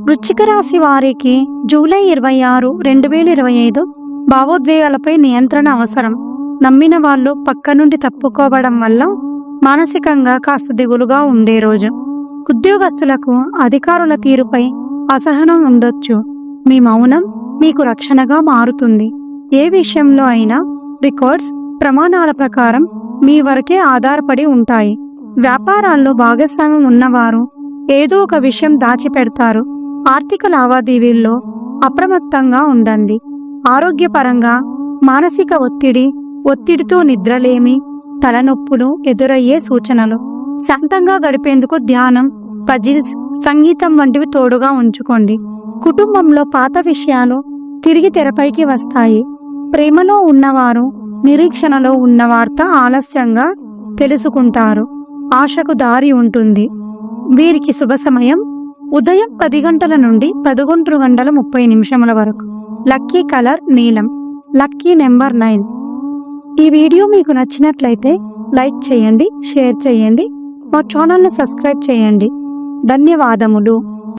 వృశ్చిక రాశి వారికి జూలై 26, 2025 భావోద్వేగాలపై నియంత్రణ అవసరం. నమ్మిన వాళ్ళు పక్క నుండి తప్పుకోవడం వల్ల మానసికంగా కాస్త దిగులుగా ఉండే రోజు. ఉద్యోగస్తులకు అధికారుల తీరుపై అసహనం ఉండొచ్చు. మీ మౌనం మీకు రక్షణగా మారుతుంది. ఏ విషయంలో అయినా రికార్డ్స్, ప్రమాణాల ప్రకారం మీ వరకే ఆధారపడి ఉంటాయి. వ్యాపారాల్లో భాగస్వామ్యం ఉన్నవారు ఏదో ఒక విషయం దాచిపెడతారు. ఆర్థిక లావాదేవీల్లో అప్రమత్తంగా ఉండండి. ఆరోగ్యపరంగా మానసిక ఒత్తిడితో నిద్రలేమి, తలనొప్పులు ఎదురయ్యే సూచనలు. శాంతంగా గడిపేందుకు ధ్యానం, పజిల్స్, సంగీతం వంటివి తోడుగా ఉంచుకోండి. కుటుంబంలో పాత విషయాలు తిరిగి తెరపైకి వస్తాయి. ప్రేమలో ఉన్నవారు నిరీక్షణలో ఉన్న వార్త ఆలస్యంగా తెలుసుకుంటారు. ఆశకు దారి ఉంటుంది. వీరికి శుభ సమయం ఉదయం 10 గంటల నుండి 11:30 వరకు. లక్కీ కలర్ నీలం. Lucky number 9. ఈ వీడియో మీకు నచ్చినట్లయితే లైక్ చేయండి, షేర్ చేయండి, మా ఛానల్ని సబ్స్క్రైబ్ చేయండి. ధన్యవాదములు.